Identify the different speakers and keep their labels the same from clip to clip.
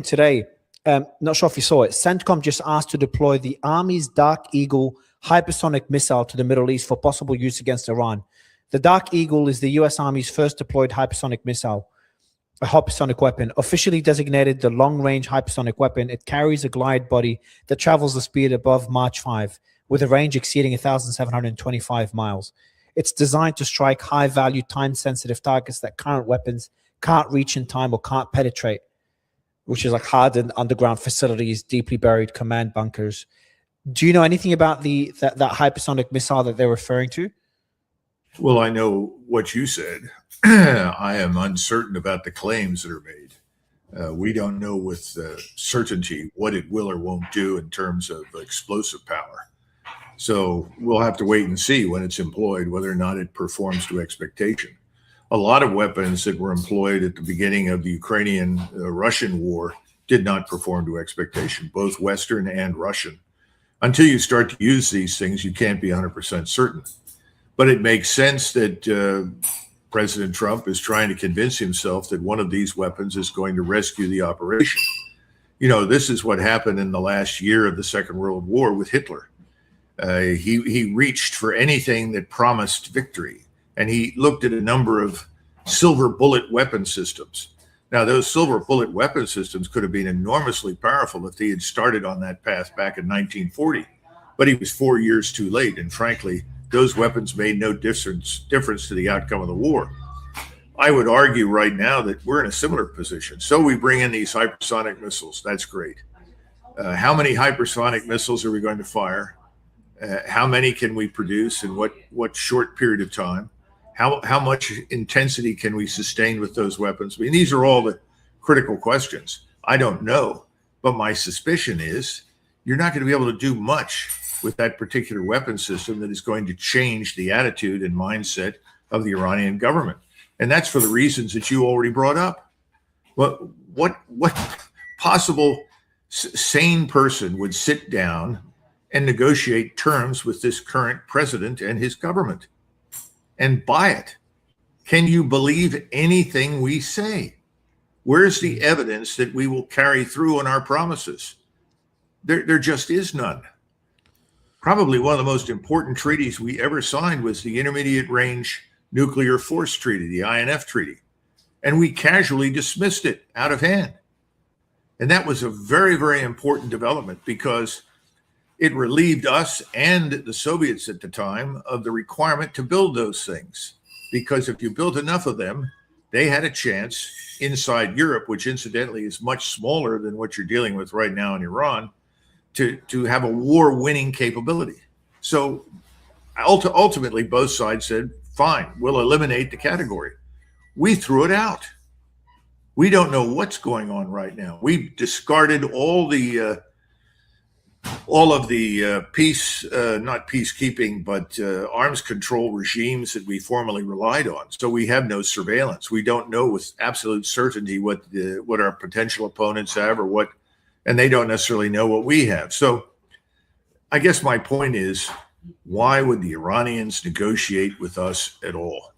Speaker 1: today, not sure if you saw it, CENTCOM just asked to deploy the Army's Dark Eagle hypersonic missile to the Middle East for possible use against Iran. The Dark Eagle is the U.S. Army's first deployed hypersonic missile, a hypersonic weapon. Officially designated the long-range hypersonic weapon, it carries a glide body that travels the speed above Mach 5, with a range exceeding 1,725 miles. It's designed to strike high-value, time-sensitive targets that current weapons can't reach in time or can't penetrate, which is like hardened underground facilities, deeply buried command bunkers. Do you know anything about that hypersonic missile that they're referring to?
Speaker 2: Well, I know what you said. I am uncertain about the claims that are made. We don't know with certainty what it will or won't do in terms of explosive power. So we'll have to wait and see when it's employed, whether or not it performs to expectation. A lot of weapons that were employed at the beginning of the Ukrainian-Russian war did not perform to expectation, both Western and Russian. Until you start to use these things, you can't be 100% certain. But it makes sense that President Trump is trying to convince himself that one of these weapons is going to rescue the operation. You know, this is what happened in the last year of the Second World War with Hitler. He reached for anything that promised victory, and he looked at a number of silver bullet weapon systems. Now, those silver bullet weapon systems could have been enormously powerful if he had started on that path back in 1940, but he was 4 years too late, and frankly, those weapons made no difference to the outcome of the war. I would argue right now that we're in a similar position. So we bring in these hypersonic missiles. That's great. How many hypersonic missiles are we going to fire? How many can we produce in what short period of time? How much intensity can we sustain with those weapons? I mean, these are all the critical questions. I don't know, but my suspicion is you're not going to be able to do much with that particular weapon system that is going to change the attitude and mindset of the Iranian government. And that's for the reasons that you already brought up. What possible sane person would sit down and negotiate terms with this current president and his government and buy it? Can you believe anything we say? Where's the evidence that we will carry through on our promises? There just is none. Probably one of the most important treaties we ever signed was the Intermediate Range Nuclear Force Treaty, the INF Treaty. And we casually dismissed it out of hand. And that was a very, very important development because it relieved us and the Soviets at the time of the requirement to build those things. Because if you built enough of them, they had a chance inside Europe, which incidentally is much smaller than what you're dealing with right now in Iran, to have a war-winning capability. So ultimately, both sides said, fine, we'll eliminate the category. We threw it out. We don't know what's going on right now. We've discarded all of the not peacekeeping, but arms control regimes that we formerly relied on. So we have no surveillance. We don't know with absolute certainty what our potential opponents have or what, and they don't necessarily know what we have. So I guess my point is, why would the Iranians negotiate with us at all?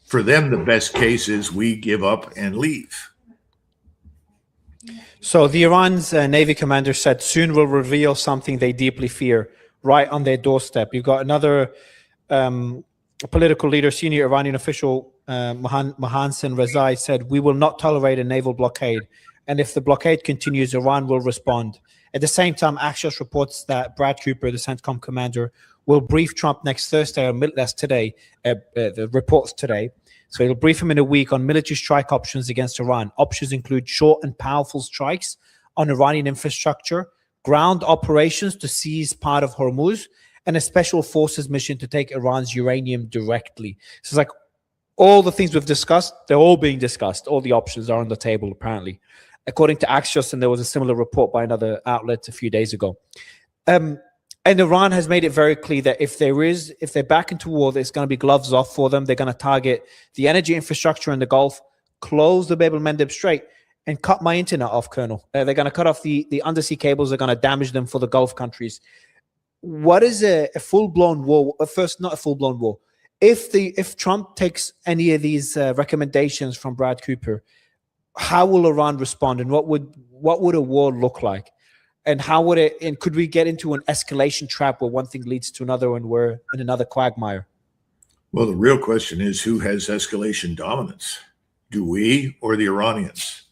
Speaker 2: For them, the best case is we give up and leave.
Speaker 1: So the Iran's Navy commander said soon will reveal something they deeply fear right on their doorstep. You've got another political leader, senior Iranian official, Mohansen Rezai, said, we will not tolerate a naval blockade. And if the blockade continues, Iran will respond. At the same time, Axios reports that Brad Cooper, the CENTCOM commander, will brief Trump next Thursday, or that's today, the reports today. So he'll brief him in a week on military strike options against Iran. Options include short and powerful strikes on Iranian infrastructure, ground operations to seize part of Hormuz, and a special forces mission to take Iran's uranium directly. So it's like all the things we've discussed, they're all being discussed. All the options are on the table, apparently, according to Axios, and there was a similar report by another outlet a few days ago. And Iran has made it very clear that if they're back into war, there's going to be gloves off for them. They're going to target the energy infrastructure in the Gulf, close the Bab el-Mandeb Strait, and cut my internet off, Colonel. They're going to cut off the undersea cables. They're going to damage them for the Gulf countries. What is a full-blown war? First, not a full-blown war. If Trump takes any of these recommendations from Brad Cooper, how will Iran respond, and what would a war look like, and how would it? And could we get into an escalation trap where one thing leads to another, and we're in another quagmire?
Speaker 2: Well, the real question is who has escalation dominance? Do we or the Iranians?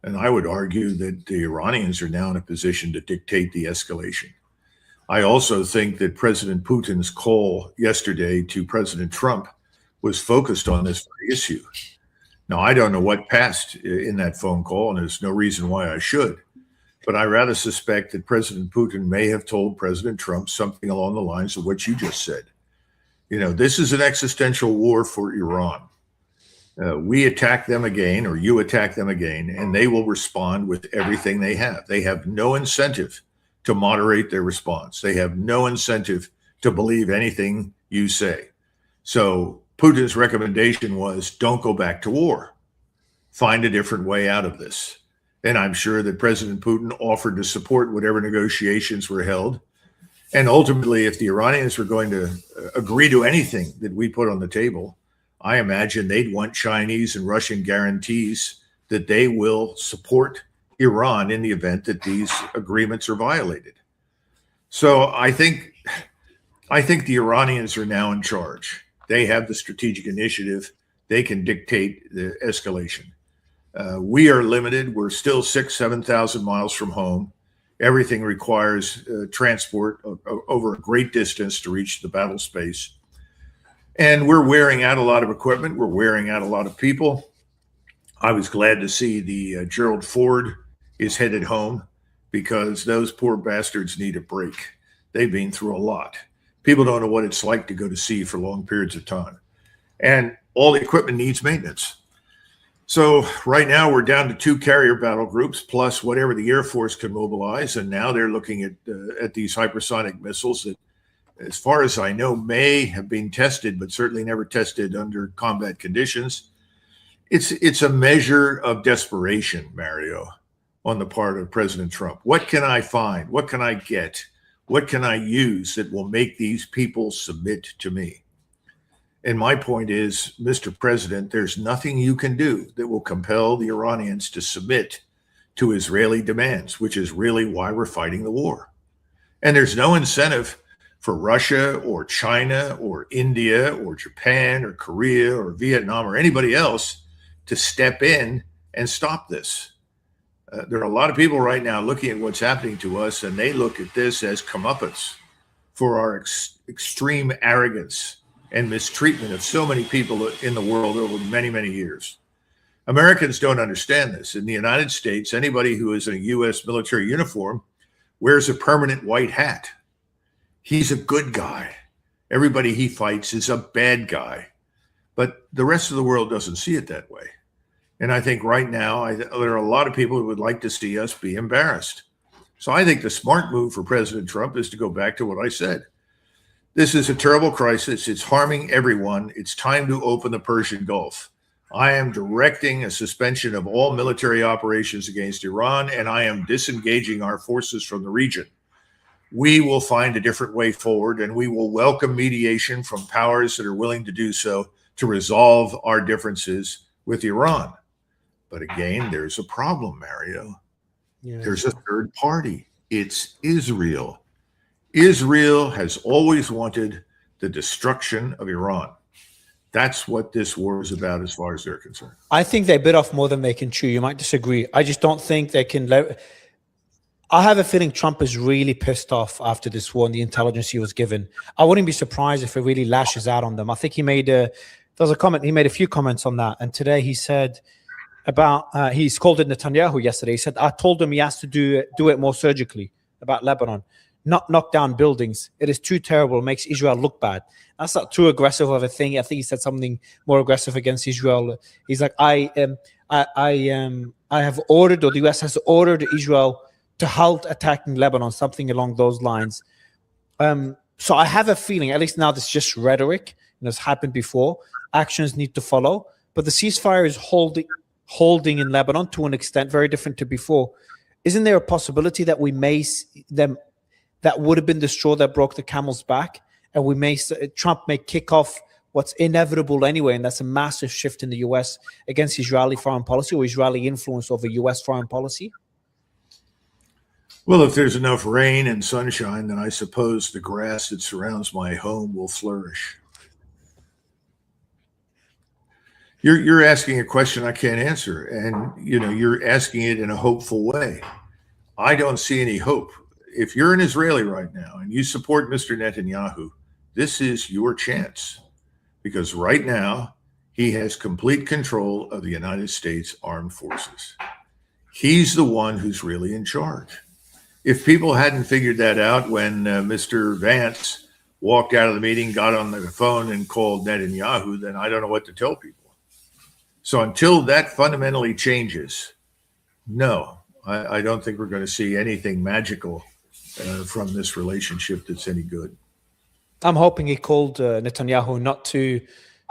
Speaker 2: And I would argue that the Iranians are now in a position to dictate the escalation. I also think that President Putin's call yesterday to President Trump was focused on this very issue. Now, I don't know what passed in that phone call, and there's no reason why I should. But I rather suspect that President Putin may have told President Trump something along the lines of what you just said. You know, this is an existential war for Iran. We attack them again, or you attack them again, and they will respond with everything they have. They have no incentive to moderate their response. They have no incentive to believe anything you say. So Putin's recommendation was, don't go back to war. Find a different way out of this. And I'm sure that President Putin offered to support whatever negotiations were held. And ultimately, if the Iranians were going to agree to anything that we put on the table, I imagine they'd want Chinese and Russian guarantees that they will support Iran in the event that these agreements are violated. So I think the Iranians are now in charge. They have the strategic initiative. They can dictate the escalation. We are limited. We're still 6,000 to 7,000 miles from home. Everything requires transport over a great distance to reach the battle space. And we're wearing out a lot of equipment. We're wearing out a lot of people. I was glad to see the Gerald Ford is headed home, because those poor bastards need a break. They've been through a lot. People don't know what it's like to go to sea for long periods of time. And all the equipment needs maintenance. So right now we're down to 2 carrier battle groups, plus whatever the Air Force can mobilize. And now they're looking at these hypersonic missiles that, as far as I know, may have been tested, but certainly never tested under combat conditions. It's a measure of desperation, Mario, on the part of President Trump. What can I find? What can I get? What can I use that will make these people submit to me? And my point is, Mr. President, there's nothing you can do that will compel the Iranians to submit to Israeli demands, which is really why we're fighting the war. And there's no incentive for Russia or China or India or Japan or Korea or Vietnam or anybody else to step in and stop this. There are a lot of people right now looking at what's happening to us, and they look at this as comeuppance for our extreme arrogance and mistreatment of so many people in the world over many, many years. Americans don't understand this. In the United States, anybody who is in a U.S. military uniform wears a permanent white hat. He's a good guy. Everybody he fights is a bad guy. But the rest of the world doesn't see it that way. And I think right now, there are a lot of people who would like to see us be embarrassed. So I think the smart move for President Trump is to go back to what I said. This is a terrible crisis. It's harming everyone. It's time to open the Persian Gulf. I am directing a suspension of all military operations against Iran, and I am disengaging our forces from the region. We will find a different way forward, and we will welcome mediation from powers that are willing to do so to resolve our differences with Iran. But again, there's a problem, Mario. Yeah. There's a third party. It's Israel. Israel has always wanted the destruction of Iran. That's what this war is about as far as they're concerned.
Speaker 1: I think they bit off more than they can chew. You might disagree. I just don't think they can. I have a feeling Trump is really pissed off after this war and the intelligence he was given. I wouldn't be surprised if it really lashes out on them. I think he made there's a comment. He made a few comments on that. And today he said about, he scolded Netanyahu yesterday. He said, I told him he has to do it more surgically about Lebanon, not knock down buildings. It is too terrible. It makes Israel look bad. That's not too aggressive of a thing. I think he said something more aggressive against Israel. He's like, I have ordered, or the US has ordered Israel to halt attacking Lebanon, something along those lines. So I have a feeling, at least now this is just rhetoric, and it's happened before. Actions need to follow, but the ceasefire is holding in Lebanon to an extent very different to before. Isn't there a possibility that we may them that would have been the straw that broke the camel's back, and Trump may kick off what's inevitable anyway, and that's a massive shift in the US against Israeli foreign policy or Israeli influence over US foreign policy?
Speaker 2: Well, if there's enough rain and sunshine, then I suppose the grass that surrounds my home will flourish. You're asking a question I can't answer, and you're asking it in a hopeful way. I don't see any hope. If you're an Israeli right now and you support Mr. Netanyahu, this is your chance, because right now he has complete control of the United States Armed Forces. He's the one who's really in charge. If people hadn't figured that out when Mr. Vance walked out of the meeting, got on the phone and called Netanyahu, then I don't know what to tell people. So until that fundamentally changes, no, I don't think we're going to see anything magical from this relationship that's any good.
Speaker 1: I'm hoping he called Netanyahu not to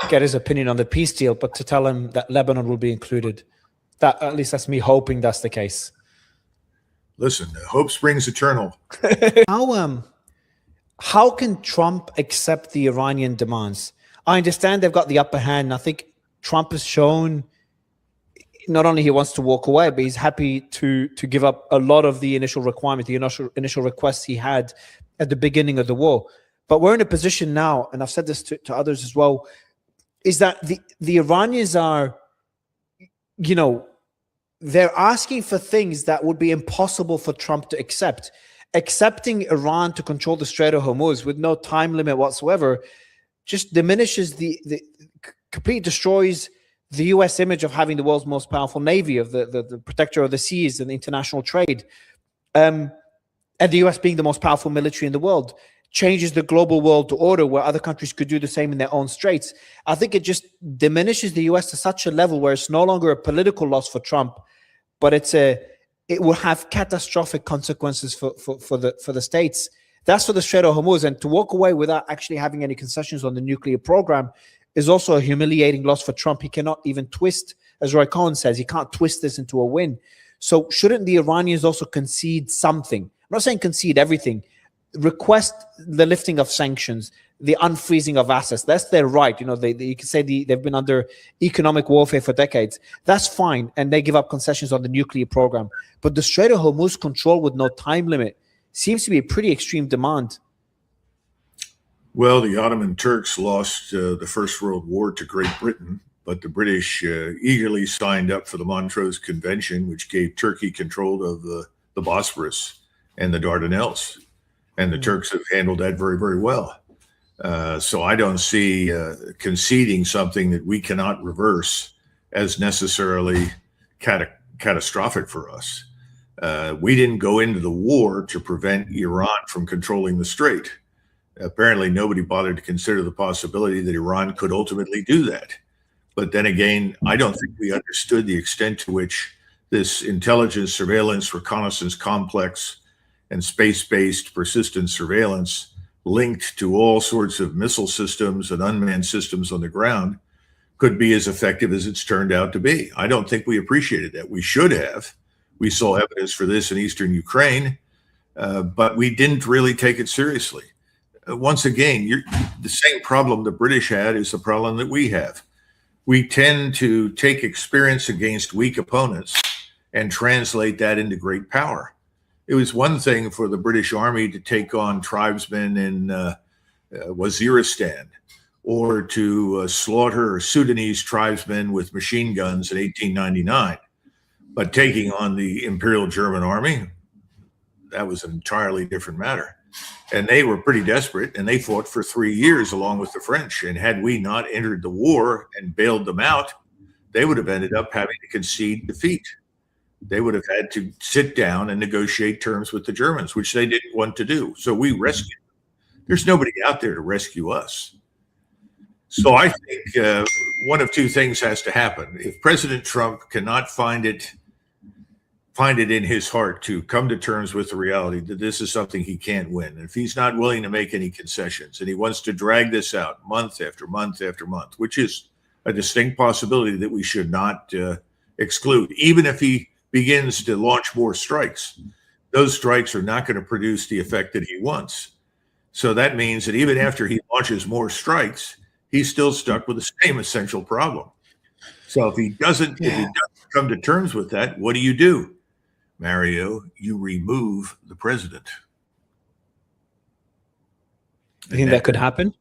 Speaker 1: get his opinion on the peace deal, but to tell him that Lebanon will be included. That, at least that's me hoping that's the case.
Speaker 2: Listen, hope springs eternal.
Speaker 1: How can Trump accept the Iranian demands? I understand they've got the upper hand. I think Trump has shown not only he wants to walk away, but he's happy to give up a lot of the initial requirements, the initial requests he had at the beginning of the war. But we're in a position now, and I've said this to others as well, is that the Iranians are, they're asking for things that would be impossible for Trump to accept. Accepting Iran to control the Strait of Hormuz with no time limit whatsoever just diminishes completely destroys the U.S. image of having the world's most powerful navy, of the protector of the seas and international trade, and the U.S. being the most powerful military in the world. Changes the global world order where other countries could do the same in their own straits. I think it just diminishes the U.S. to such a level where it's no longer a political loss for Trump, but it will have catastrophic consequences for the states. That's for the Strait of Hormuz, and to walk away without actually having any concessions on the nuclear program is also a humiliating loss for Trump. He cannot even twist, as Roy Cohn says, he can't twist this into a win. So shouldn't the Iranians also concede something? I'm not saying concede everything. Request the lifting of sanctions, the unfreezing of assets. That's their right. You can say they've been under economic warfare for decades. That's fine. And they give up concessions on the nuclear program. But the Strait of Hormuz control with no time limit seems to be a pretty extreme demand.
Speaker 2: Well, the Ottoman Turks lost the First World War to Great Britain, but the British eagerly signed up for the Montreux Convention, which gave Turkey control of the Bosphorus and the Dardanelles. And the Turks have handled that very, very well. So I don't see conceding something that we cannot reverse as necessarily catastrophic for us. We didn't go into the war to prevent Iran from controlling the strait. Apparently, nobody bothered to consider the possibility that Iran could ultimately do that. But then again, I don't think we understood the extent to which this intelligence, surveillance, reconnaissance complex and space-based persistent surveillance linked to all sorts of missile systems and unmanned systems on the ground could be as effective as it's turned out to be. I don't think we appreciated that. We should have. We saw evidence for this in eastern Ukraine, but we didn't really take it seriously. Once again, the same problem the British had is the problem that we have. We tend to take experience against weak opponents and translate that into great power. It was one thing for the British Army to take on tribesmen in Waziristan, or to slaughter Sudanese tribesmen with machine guns in 1899. But taking on the Imperial German Army, that was an entirely different matter. And they were pretty desperate, and they fought for 3 years along with the French. And had we not entered the war and bailed them out, they would have ended up having to concede defeat. They would have had to sit down and negotiate terms with the Germans, which they didn't want to do. So we rescued them. There's nobody out there to rescue us. So I think one of two things has to happen. If President Trump cannot find it in his heart to come to terms with the reality that this is something he can't win, if he's not willing to make any concessions and he wants to drag this out month after month after month, which is a distinct possibility that we should not exclude, even if he begins to launch more strikes, those strikes are not going to produce the effect that he wants. So that means that even after he launches more strikes, he's still stuck with the same essential problem. So if he doesn't come to terms with that, what do? Mario, you remove the president.
Speaker 1: You think that could happen?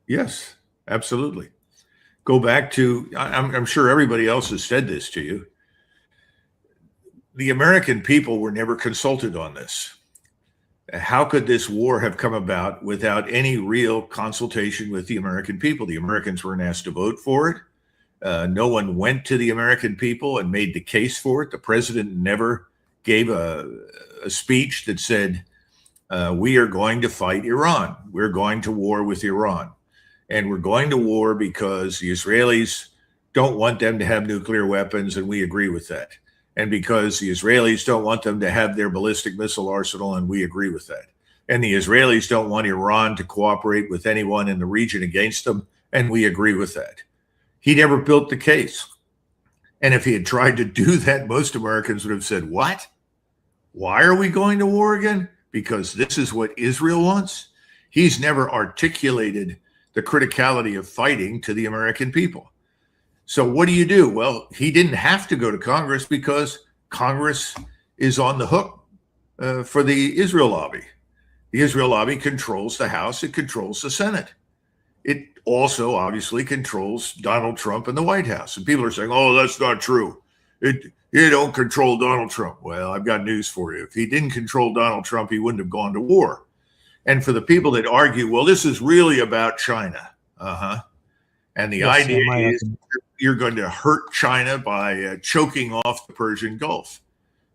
Speaker 2: Yes, absolutely. Go back to, I'm sure everybody else has said this to you. The American people were never consulted on this. How could this war have come about without any real consultation with the American people? The Americans weren't asked to vote for it. No one went to the American people and made the case for it. The president never gave a speech that said, we are going to fight Iran. We're going to war with Iran. And we're going to war because the Israelis don't want them to have nuclear weapons, and we agree with that. And because the Israelis don't want them to have their ballistic missile arsenal, and we agree with that. And the Israelis don't want Iran to cooperate with anyone in the region against them, and we agree with that. He never built the case. And if he had tried to do that, most Americans would have said, what? Why are we going to war again? Because this is what Israel wants? He's never articulated the criticality of fighting to the American people. So what do? Well, he didn't have to go to Congress because Congress is on the hook for the Israel lobby. The Israel lobby controls the House. It controls the Senate. It also obviously controls Donald Trump and the White House. And people are saying, oh, that's not true. You don't control Donald Trump. Well, I've got news for you. If he didn't control Donald Trump, he wouldn't have gone to war. And for the people that argue, well, this is really about China. And the idea is you're going to hurt China by choking off the Persian Gulf.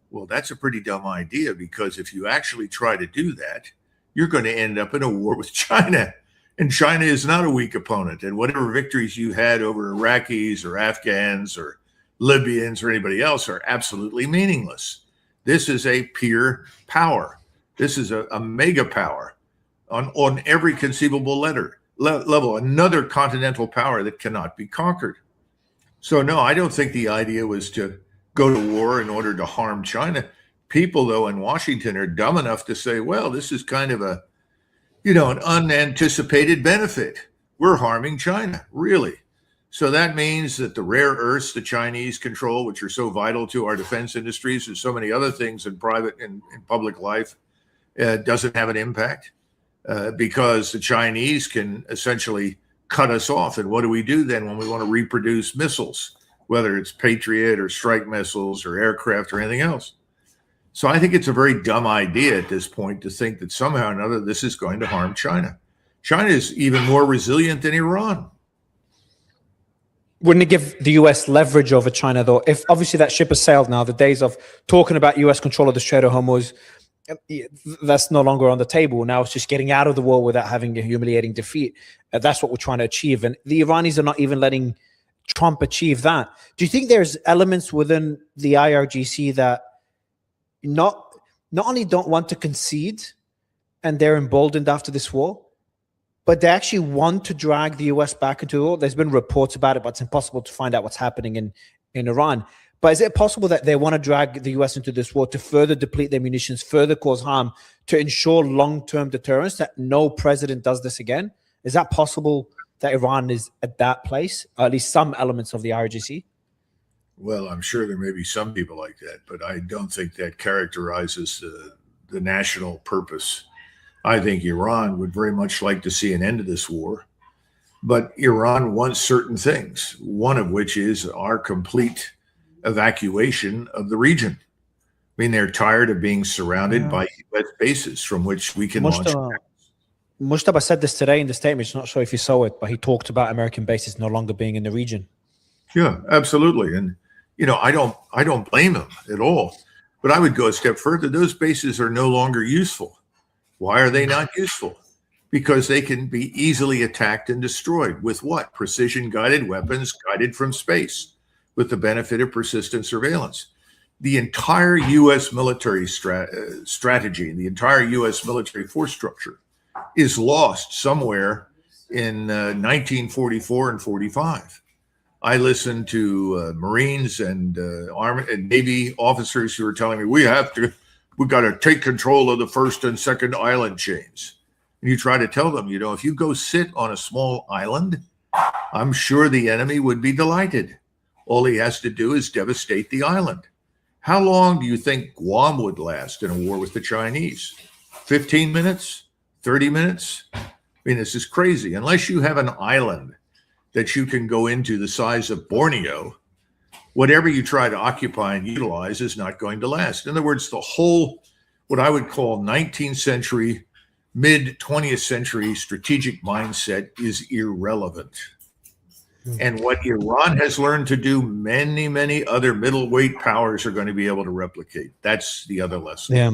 Speaker 2: Well, that's a pretty dumb idea, because if you actually try to do that, you're going to end up in a war with China. And China is not a weak opponent. And whatever victories you had over Iraqis or Afghans or Libyans or anybody else are absolutely meaningless. This is a peer power. This is a mega power on every conceivable level, another continental power that cannot be conquered. So no, I don't think the idea was to go to war in order to harm China. People, though, in Washington are dumb enough to say, well, this is kind of an unanticipated benefit. We're harming China, really. So that means that the rare earths the Chinese control, which are so vital to our defense industries and so many other things in private and in public life, doesn't have an impact because the Chinese can essentially cut us off. And what do we do then when we want to reproduce missiles, whether it's Patriot or strike missiles or aircraft or anything else? So I think it's a very dumb idea at this point to think that somehow or another this is going to harm China. China is even more resilient than Iran.
Speaker 1: Wouldn't it give the US leverage over China, though? If obviously that ship has sailed now, the days of talking about US control of the Strait of Hormuz, that's no longer on the table. Now it's just getting out of the war without having a humiliating defeat. That's what we're trying to achieve. And the Iranis are not even letting Trump achieve that. Do you think there's elements within the IRGC that not only don't want to concede and they're emboldened after this war, but they actually want to drag the US back into the war? There's been reports about it, but it's impossible to find out what's happening in Iran. But is it possible that they want to drag the US into this war to further deplete their munitions, further cause harm, to ensure long-term deterrence that no president does this again? Is that possible that Iran is at that place, or at least some elements of the IRGC?
Speaker 2: Well, I'm sure there may be some people like that, but I don't think that characterizes the national purpose. I think Iran would very much like to see an end to this war, but Iran wants certain things, one of which is our complete evacuation of the region. I mean, they're tired of being surrounded by U.S. bases from which we can launch.
Speaker 1: Mustafa said this today in the statement. I'm not sure if you saw it, but he talked about American bases no longer being in the region.
Speaker 2: Yeah, absolutely. And, I don't blame him at all. But I would go a step further. Those bases are no longer useful. Why are they not useful? Because they can be easily attacked and destroyed with what? Precision-guided weapons guided from space, with the benefit of persistent surveillance. The entire U.S. military strategy, the entire U.S. military force structure is lost somewhere in 1944 and 45. I listened to Marines and Army and Navy officers who were telling me, we've got to take control of the first and second island chains. And you try to tell them, if you go sit on a small island I'm sure the enemy would be delighted. All he has to do is devastate the island. How long do you think Guam would last in a war with the Chinese? 15 minutes? 30 minutes? I mean, this is crazy. Unless you have an island that you can go into the size of Borneo, whatever you try to occupy and utilize is not going to last. In other words, the whole, what I would call 19th century, mid 20th century strategic mindset is irrelevant. And what Iran has learned to do, many, many other middleweight powers are going to be able to replicate. That's the other lesson.
Speaker 1: Yeah.